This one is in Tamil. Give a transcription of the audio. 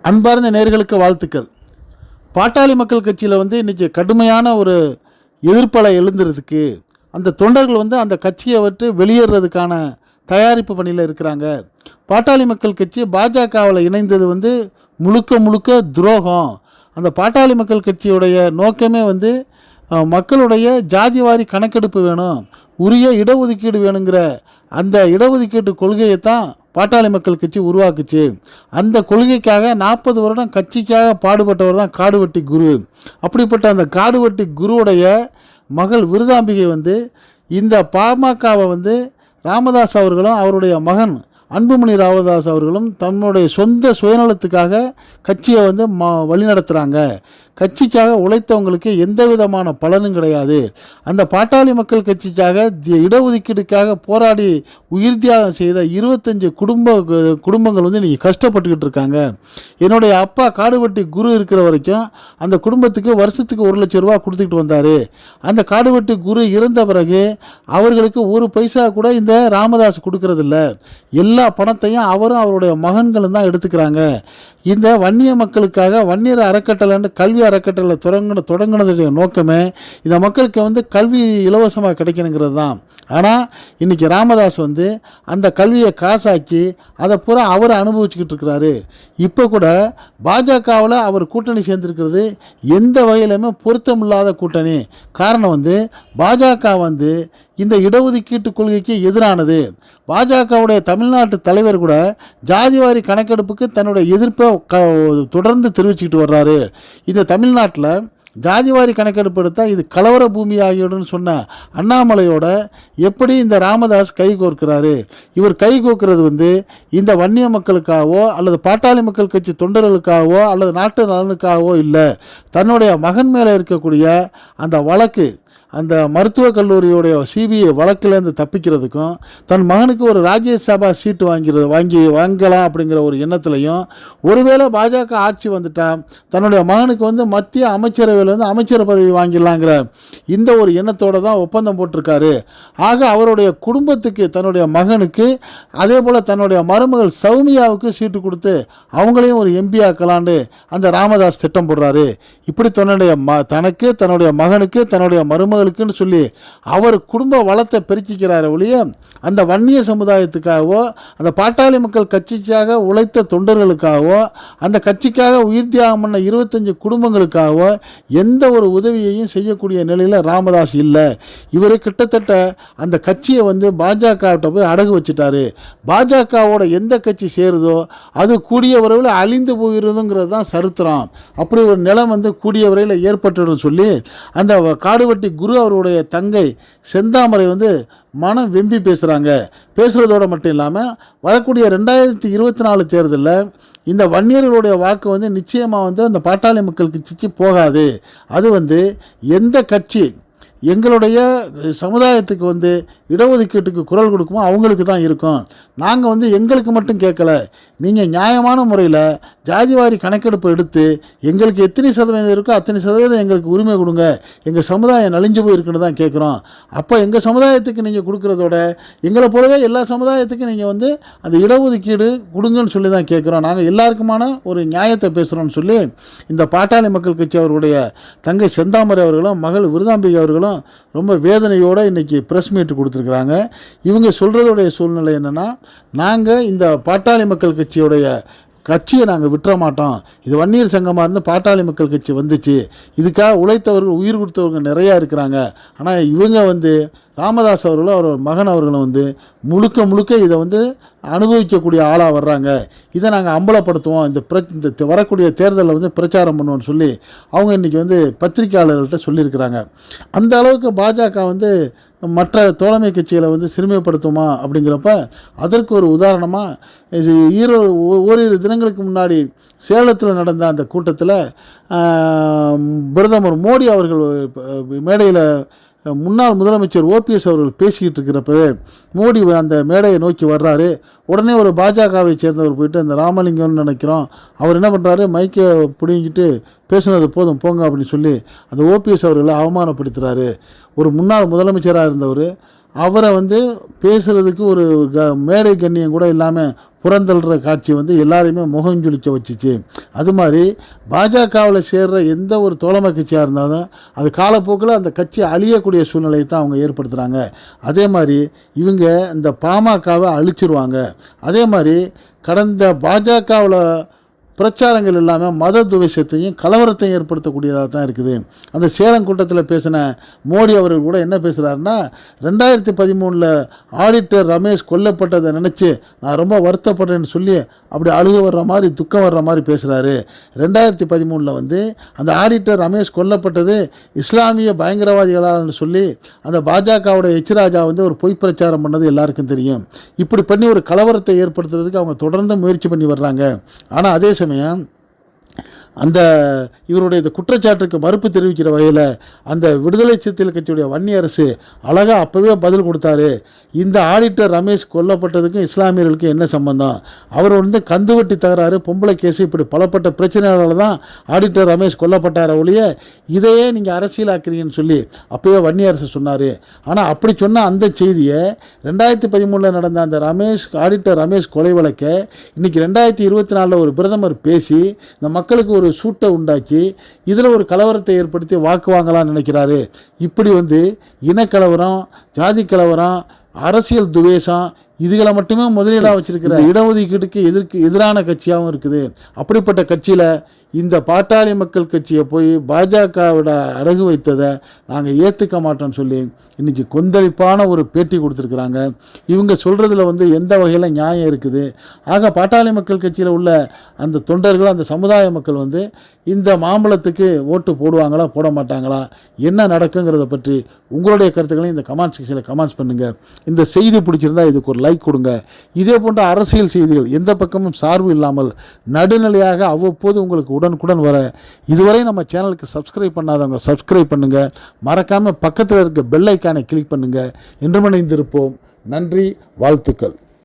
அன்பார்ந்த நேயர்களுக்கு வாழ்த்துக்கள். பாட்டாளி மக்கள் கட்சியில் வந்து இன்றைக்கி கடுமையான ஒரு எதிர்ப்பலை எழுந்துறதுக்கு அந்த தொண்டர்கள் வந்து அந்த கட்சியை விட்டு வெளியேறதுக்கான தயாரிப்பு பணியில் இருக்கிறாங்க. பாட்டாளி மக்கள் கட்சி பாஜகவில் இணைந்தது வந்து முழுக்க முழுக்க துரோகம். அந்த பாட்டாளி மக்கள் கட்சியுடைய நோக்கமே வந்து மக்களுடைய ஜாதிவாரி கணக்கெடுப்பு வேணும், உரிய இடஒதுக்கீடு வேணுங்கிற அந்த இடஒதுக்கீட்டு கொள்கையை தான் பாட்டாளி மக்கள் கட்சி உருவாக்குச்சு. அந்த கொள்கைக்காக 40 வருடம் கட்சிக்காக பாடுபட்டவர் தான் காடுவெட்டி குரு. அப்படிப்பட்ட அந்த காடுவெட்டி குருவுடைய மகள் விருதாம்பிகை வந்து இந்த பாமகவை வந்து ராமதாஸ் அவர்களும் அவருடைய மகன் அன்புமணி ராமதாஸ் அவர்களும் தன்னுடைய சொந்த சுயநலத்துக்காக கட்சியை வந்து வழிநடத்துகிறாங்க. கட்சிக்காக உழைத்தவங்களுக்கு எந்த விதமான பலனும் கிடையாது. அந்த பாட்டாளி மக்கள் கட்சிக்காக இடஒதுக்கீடுக்காக போராடி உயிர் தியாகம் செய்த 25 குடும்பங்கள் வந்து இன்றைக்கி கஷ்டப்பட்டுக்கிட்டு இருக்காங்க. என்னுடைய அப்பா காடுவெட்டி குரு இருக்கிற வரைக்கும் அந்த குடும்பத்துக்கு வருஷத்துக்கு 1 லட்சம் ரூபா கொடுத்துக்கிட்டு வந்தார். அந்த காடுவெட்டி குரு இறந்த பிறகு அவர்களுக்கு ஒரு பைசா கூட இந்த ராமதாஸ் கொடுக்கறதில்ல. எல்லா பணத்தையும் அவரும் அவருடைய மகன்களும் தான் எடுத்துக்கிறாங்க. இந்த வன்னிய மக்களுக்காக வன்னியர் அறக்கட்டளைன்னு கல்வி அறக்கட்டளை தொடங்கினதுடைய நோக்கமே இந்த மக்களுக்கு வந்து கல்வி இலவசமாக கிடைக்கணுங்கிறது தான். ஆனால் இன்றைக்கி ராமதாஸ் வந்து அந்த கல்வியை காசாக்கி அதை பூரா அவர் அனுபவிச்சுக்கிட்டு இருக்கிறாரு. இப்போ கூட பாஜகவில் அவர் கூட்டணி சேர்ந்துருக்கிறது எந்த வகையிலுமே பொருத்தமில்லாத கூட்டணி. காரணம் வந்து பாஜக வந்து இந்த இடஒதுக்கீட்டு கொள்கைக்கு எதிரானது. பாஜகவுடைய தமிழ்நாட்டு தலைவர் கூட ஜாதிவாரி கணக்கெடுப்புக்கு தன்னுடைய எதிர்ப்பை தொடர்ந்து தெரிவிச்சுக்கிட்டு வர்றாரு. இந்த தமிழ்நாட்டில் ஜாதிவாரி கணக்கெடுப்பு எடுத்தால் இது கலவர பூமி ஆகியோடுன்னு சொன்ன அண்ணாமலையோட எப்படி இந்த ராமதாஸ் கை கோர்க்கிறாரு? இவர் கை கோர்க்கிறது வந்து இந்த வன்னிய மக்களுக்காகவோ அல்லது பாட்டாளி மக்கள் கட்சி தொண்டர்களுக்காகவோ அல்லது நாட்டு நலனுக்காகவோ இல்லை. தன்னுடைய மகன் மேலே இருக்கக்கூடிய அந்த வழக்கு, அந்த மருத்துவக் கல்லூரியுடைய சிபிஐ வழக்கிலேருந்து தப்பிக்கிறதுக்கும் தன் மகனுக்கு ஒரு ராஜ்யசபா சீட்டு வாங்கலாம் அப்படிங்கிற ஒரு எண்ணத்துலையும், ஒருவேளை பாஜக ஆட்சி வந்துட்டால் தன்னுடைய மகனுக்கு வந்து மத்திய அமைச்சரவையில் வந்து அமைச்சர் பதவி வாங்கிடலாங்கிற இந்த ஒரு எண்ணத்தோடு தான் ஒப்பந்தம் போட்டிருக்காரு. ஆக அவருடைய குடும்பத்துக்கு, தன்னுடைய மகனுக்கு, அதே போல் தன்னுடைய மருமகள் சௌமியாவுக்கு சீட்டு கொடுத்து அவங்களையும் ஒரு எம்பி ஆக்கலான்னு அந்த ராமதாஸ் திட்டம் போடுறாரு. இப்படி தனக்கு, தன்னுடைய மகனுக்கு, தன்னுடைய மருமகளுக்குன்னு சொல்லி அவர் குடும்ப வளத்தை பெருக்கிக்கிறார ஒழிய அந்த வன்னிய சமுதாயத்துக்காகவோ அந்த பாட்டாளி மக்கள் கட்சிக்காக உழைத்த தொண்டர்களுக்காகவோ அந்த கட்சிக்காக உயிர் தியாகம் பண்ண 25 குடும்பங்களுக்காகவோ எந்த ஒரு உதவியையும் செய்யக்கூடிய நிலையில் ராமதாஸ் இல்லை. இவர் கிட்டத்தட்ட அந்த கட்சியை வந்து பாஜகவிட்ட போய் அடகு வச்சுட்டாரு. பாஜகவோட எந்த கட்சி சேருதோ அது கூடிய விரைவில் அழிந்து போகிறதுங்கிறது தான் சரித்திரம். அப்படி ஒரு நிலம் வந்து கூடிய விரைவில் ஏற்பட்டுன்னு சொல்லி அந்த காடுவெட்டி குரு அவருடைய தங்கை செந்தாமரை வந்து மனம் வெம்பி பேசுகிறாங்க. பேசுகிறதோடு மட்டும் இல்லாமல் வரக்கூடிய 2024 தேர்தலில் இந்த வன்னியர்களுடைய வாக்கு வந்து நிச்சயமாக வந்து அந்த பாட்டாளி மக்கள் கட்சிக்கு போகாது. அது வந்து எந்த கட்சி எங்களுடைய சமுதாயத்துக்கு வந்து இடஒதுக்கீட்டுக்கு குரல் கொடுக்குமோ அவங்களுக்கு தான் இருக்கும். நாங்கள் வந்து எங்களுக்கு மட்டும் கேட்கல, நீங்கள் நியாயமான முறையில் ஜாதிவாரி கணக்கெடுப்பு எடுத்து எங்களுக்கு எத்தனை சதவீதம் இருக்கோ அத்தனை சதவீதம் எங்களுக்கு உரிமை கொடுங்க, எங்கள் சமுதாயம் நலிஞ்சு போயிருக்குன்னு தான் கேட்குறோம். அப்போ எங்கள் சமுதாயத்துக்கு நீங்கள் கொடுக்குறதோட எங்களை போலவே எல்லா சமுதாயத்துக்கும் நீங்கள் வந்து அந்த இடஒதுக்கீடு கொடுங்கன்னு சொல்லி தான் கேட்குறோம். நாங்கள் எல்லாருக்குமான ஒரு நியாயத்தை பேசுகிறோன்னு சொல்லி இந்த பாட்டாளி மக்கள் கட்சி அவர்களுடைய தங்கை செந்தாமரை அவர்களும் மகள் விருதாம்பிகை அவர்களும் ரொம்ப வேதனையோடு இன்றைக்கி ப்ரெஸ் மீட் கொடுத்துருக்குறாங்க. இவங்க சொல்கிறதுடைய சூழ்நிலை என்னென்னா, நாங்கள் இந்த பாட்டாளி மக்கள் கட்சியை நாங்கள் விட்டுற மாட்டோம். இது வன்னியர் சங்கமாக இருந்து பாட்டாளி மக்கள் கட்சி வந்துச்சு, இதுக்காக உழைத்தவர்கள் உயிர் கொடுத்தவங்க நிறையா இருக்கிறாங்க. ஆனால் இவங்க வந்து ராமதாஸ் அவர்களும் அவர் மகன் அவர்களும் வந்து முழுக்க இதை வந்து அனுபவிக்கக்கூடிய ஆளாக வர்றாங்க. இதை நாங்கள் அம்பலப்படுத்துவோம், இந்த வரக்கூடிய தேர்தலில் வந்து பிரச்சாரம் பண்ணுவோம்னு சொல்லி அவங்க இன்றைக்கி வந்து பத்திரிகையாளர்கள்ட்ட சொல்லியிருக்கிறாங்க. அந்த அளவுக்கு பாஜக வந்து மற்ற தோழமை கட்சிகளை வந்து சிறுமைப்படுத்துமா அப்படிங்கிறப்ப அதற்கு ஒரு உதாரணமாக ஓரிரு தினங்களுக்கு முன்னாடி சேலத்தில் நடந்த அந்த கூட்டத்தில் பிரதமர் மோடி அவர்கள் மேடையில் முன்னாள் முதலமைச்சர் ஓபிஎஸ் அவர்கள் பேசிக்கிட்டு இருக்கிறப்பவே மோடி அந்த மேடையை நோக்கி வர்றாரு. உடனே ஒரு பாஜகவை சேர்ந்தவர் போயிட்டு அந்த ராமலிங்கம்னு நினைக்கிறோம், அவர் என்ன பண்ணுறாரு, மைக்கை பிடிங்கிட்டு பேசுனது போதும் போங்க அப்படின்னு சொல்லி அந்த ஓபிஎஸ் அவர்களை அவமானப்படுத்துகிறாரு. ஒரு முன்னாள் முதலமைச்சராக இருந்தவர் அவரை வந்து பேசுகிறதுக்கு ஒரு மேடை கண்ணியம் கூட இல்லாமல் புறந்தள்ளுற காட்சி வந்து எல்லாரையுமே முகஞ்சொலிக்க வச்சுச்சு. அது மாதிரி பாஜகவில் சேர்கிற எந்த ஒரு தோழமை கட்சியாக இருந்தாலும் அது காலப்போக்கில் அந்த கட்சி அழியக்கூடிய சூழ்நிலையை தான் அவங்க ஏற்படுத்துகிறாங்க. அதே மாதிரி இவங்க இந்த பாமகவை அழிச்சிருவாங்க. அதே மாதிரி கடந்த பாஜகவில் பிரச்சாரங்கள் இல்லாமல் மத துவேஷத்தையும் கலவரத்தையும் ஏற்படுத்தக்கூடியதாக தான் இருக்குது. அந்த சேலம் கூட்டத்தில் பேசின மோடி அவர்கள் கூட என்ன பேசுகிறாருன்னா, 2013 ஆடிட்டர் ரமேஷ் கொல்லப்பட்டதை நினச்சி நான் ரொம்ப வருத்தப்படுறேன்னு சொல்லி அப்படி அழுக வர்ற மாதிரி துக்கம் வர்ற மாதிரி பேசுகிறாரு. 2013 வந்து அந்த ஆடிட்டர் ரமேஷ் கொல்லப்பட்டது இஸ்லாமிய பயங்கரவாதிகளான்னு சொல்லி அந்த பாஜகவோட ராஜா வந்து ஒரு பொய் பிரச்சாரம் பண்ணது எல்லாருக்கும் தெரியும். இப்படி பண்ணி ஒரு கலவரத்தை ஏற்படுத்துறதுக்கு அவங்க தொடர்ந்து முயற்சி பண்ணி வர்றாங்க. ஆனால் அதே சமயம் அந்த இவருடைய இந்த குற்றச்சாட்டுக்கு மறுப்பு தெரிவிக்கிற வகையில் அந்த விடுதலை சிறுத்தைகள் கட்சியுடைய வன்னியரசு அழகாக அப்போவே பதில் கொடுத்தாரு. இந்த ஆடிட்டர் ரமேஷ் கொல்லப்பட்டதுக்கும் இஸ்லாமியர்களுக்கு என்ன சம்பந்தம்? அவர் வந்து கந்துவட்டி தகராறு, பொம்பளை கேஸு, இப்படி பலப்பட்ட பிரச்சனைகளால் தான் ஆடிட்டர் ரமேஷ் கொல்லப்பட்டார ஒழிய இதையே நீங்கள் அரசியலாக்குறீங்கன்னு சொல்லி அப்போவே வன்னியரசு சொன்னார். ஆனால் அப்படி சொன்ன அந்த செய்தியை 2013 நடந்த அந்த ஆடிட்டர் ரமேஷ் கொலை வழக்கை இன்றைக்கி 2024 ஒரு பிரதமர் பேசி இந்த மக்களுக்கு ஒரு சூட்டை உண்டாக்கி இதில் ஒரு கலவரத்தை ஏற்படுத்தி வாக்கு வாங்கலாம்னு நினைக்கிறாரு. இப்படி வந்து இனக்கலவரம், ஜாதி கலவரம், அரசியல் துவேஷம் இதுகளை மட்டுமே முதலீடாக வச்சிருக்கிற இடஒதுக்கீட்டுக்கு எதிரான கட்சியாகவும் இருக்குது. அப்படிப்பட்ட கட்சியில் இந்த பாட்டாளி மக்கள் கட்சியை போய் பாஜகவோட அடகு வைத்ததை நாங்கள் ஏற்றுக்க மாட்டோம்னு சொல்லி இன்றைக்கி கொந்தளிப்பான ஒரு பேட்டி கொடுத்துருக்குறாங்க. இவங்க சொல்கிறதுல வந்து எந்த வகையில் நியாயம் இருக்குது? ஆக பாட்டாளி மக்கள் கட்சியில் உள்ள அந்த தொண்டர்கள், அந்த சமுதாய மக்கள் வந்து இந்த மாம்பழத்துக்கு ஓட்டு போடுவாங்களா போட மாட்டாங்களா, என்ன நடக்குங்கிறத பற்றி உங்களுடைய கருத்துக்களையும் இந்த கமெண்ட் செக்ஷனில் கமெண்ட்ஸ் பண்ணுங்கள். இந்த செய்தி பிடிச்சிருந்தா இதுக்கு ஒரு லைக் கொடுங்க. இதே போன்ற அரசியல் செய்திகள் எந்த பக்கமும் சார்பு இல்லாமல் நடுநிலையாக அவ்வப்போது உங்களுக்கு உடனுக்குடன் வர இதுவரை நம்ம சேனலுக்கு சப்ஸ்கிரைப் பண்ணாதவங்க சப்ஸ்கிரைப் பண்ணுங்கள். மறக்காமல் பக்கத்தில் இருக்க பெல் ஐக்கானை கிளிக் பண்ணுங்கள். என்று இணைந்திருப்போம். நன்றி, வாழ்த்துக்கள்.